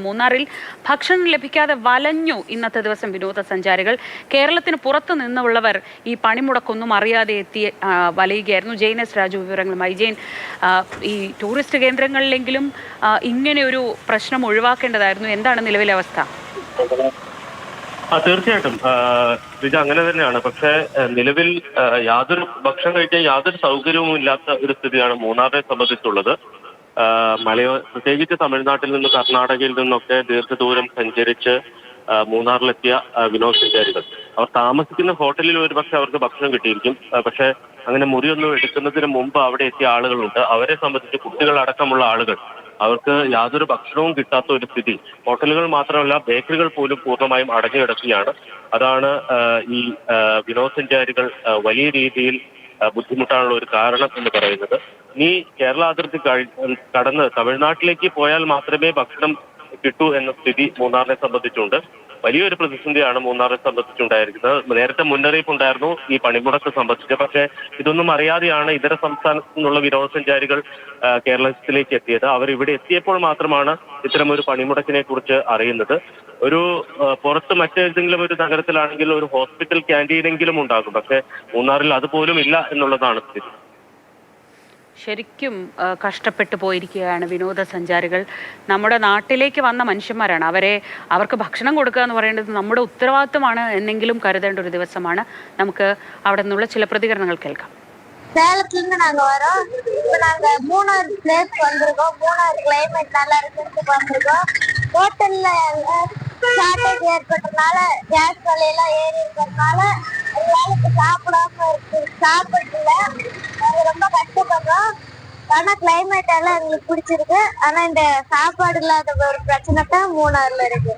മൂന്നാറിൽ ഭക്ഷണം ലഭിക്കാതെ വലഞ്ഞു ഇന്നത്തെ ദിവസം വിനോദസഞ്ചാരികൾ. കേരളത്തിന് പുറത്തു നിന്നുള്ളവർ ഈ പണിമുടക്കൊന്നും അറിയാതെ എത്തി വലയുകയായിരുന്നു. ജെയിൻ എസ് രാജു വിവരങ്ങളുമായി. ജെയിൻ, ഈ ടൂറിസ്റ്റ് കേന്ദ്രങ്ങളിലെങ്കിലും ഇങ്ങനെ ഒരു പ്രശ്നം ഒഴിവാക്കേണ്ടതായിരുന്നു. എന്താണ് നിലവിലെ അവസ്ഥ? തീർച്ചയായിട്ടും ഇത് അങ്ങനെ തന്നെയാണ്. പക്ഷേ നിലവിൽ യാതൊരു ഭക്ഷണം കഴിക്കാൻ യാതൊരു സൗകര്യവും ഇല്ലാത്ത ഒരു സ്ഥിതിയാണ് മൂന്നാറിനെ സംബന്ധിച്ചുള്ളത്. പ്രത്യേകിച്ച് തമിഴ്നാട്ടിൽ നിന്ന് കർണാടകയിൽ നിന്നൊക്കെ ദീർഘദൂരം സഞ്ചരിച്ച് മൂന്നാറിലെത്തിയ വിനോദസഞ്ചാരികൾ അവർ താമസിക്കുന്ന ഹോട്ടലിൽ ഒരുപക്ഷെ അവർക്ക് ഭക്ഷണം കിട്ടിയിരിക്കും. പക്ഷെ അങ്ങനെ മുറിയൊന്നും എടുക്കുന്നതിന് മുമ്പ് അവിടെ എത്തിയ ആളുകളുണ്ട്. അവരെ സംബന്ധിച്ച് കുട്ടികളടക്കമുള്ള ആളുകൾ, അവർക്ക് യാതൊരു ഭക്ഷണവും കിട്ടാത്ത ഒരു സ്ഥിതി. ഹോട്ടലുകൾ മാത്രമല്ല, ബേക്കറികൾ പോലും പൂർണ്ണമായും അടഞ്ഞു കിടക്കുകയാണ്. അതാണ് ഈ വിനോദസഞ്ചാരികൾ വലിയ രീതിയിൽ ബുദ്ധിമുട്ടാനുള്ള ഒരു കാരണം എന്ന് പറയുന്നത്. ഇനി കേരള അതിർത്തി കടന്ന് തമിഴ്നാട്ടിലേക്ക് പോയാൽ മാത്രമേ ഭക്ഷണം കിട്ടൂ എന്ന സ്ഥിതി മൂന്നാറിനെ സംബന്ധിച്ചുണ്ട്. വലിയൊരു പ്രതിസന്ധിയാണ് മൂന്നാറിനെ സംബന്ധിച്ചുണ്ടായിരിക്കുന്നത്. നേരത്തെ മുന്നറിയിപ്പ് ഉണ്ടായിരുന്നു ഈ പണിമുടക്ക് സംബന്ധിച്ച്. പക്ഷേ ഇതൊന്നും അറിയാതെയാണ് ഇതര സംസ്ഥാനത്തു നിന്നുള്ള വിനോദസഞ്ചാരികൾ കേരളത്തിലേക്ക് എത്തിയത്. അവർ ഇവിടെ എത്തിയപ്പോൾ മാത്രമാണ് ഇത്തരമൊരു പണിമുടക്കിനെ കുറിച്ച് അറിയുന്നത്. ഒരു പുറത്ത് മറ്റേതെങ്കിലും ഒരു നഗരത്തിലാണെങ്കിൽ ഒരു ഹോസ്പിറ്റൽ ക്യാൻറ്റീനെങ്കിലും ഉണ്ടാകും. പക്ഷേ മൂന്നാറിൽ അതുപോലും ഇല്ല എന്നുള്ളതാണ് സ്ഥിതി. ശരിക്കും കഷ്ടപ്പെട്ടു പോയിരിക്കുകയാണ് വിനോദസഞ്ചാരികൾ. നമ്മുടെ നാട്ടിലേക്ക് വന്ന മനുഷ്യന്മാരാണ്. അവർക്ക് ഭക്ഷണം കൊടുക്കുക എന്ന് പറയുന്നത് നമ്മുടെ ഉത്തരവാദിത്തമാണ് എന്നെങ്കിലും കരുതേണ്ട ഒരു ദിവസമാണ്. നമുക്ക് അവിടെ നിന്നുള്ള ചില പ്രതികരണങ്ങൾ കേൾക്കാം. சேலத்துல நாங்க வரோம். இப்ப நாங்க மூணாறு பிளேஸ் வந்திருக்கோம். மூணாறு கிளைமேட் நல்லா இருக்குன்னு வந்திருக்கோம். ஹோட்டல்ல ஷார்டேஜ் ஏற்பட்டனால கேஸ் விலையெல்லாம் ஏறி இருக்கிறதுனால எங்களால சாப்பிடல. நாங்க ரொம்ப கஷ்டப்படுறோம். ஆனா கிளைமேட் எல்லாம் எங்களுக்கு பிடிச்சிருக்கு. ஆனா இந்த சாப்பாடு இல்லாத ஒரு பிரச்சனை தான் மூணாறுல இருக்கு.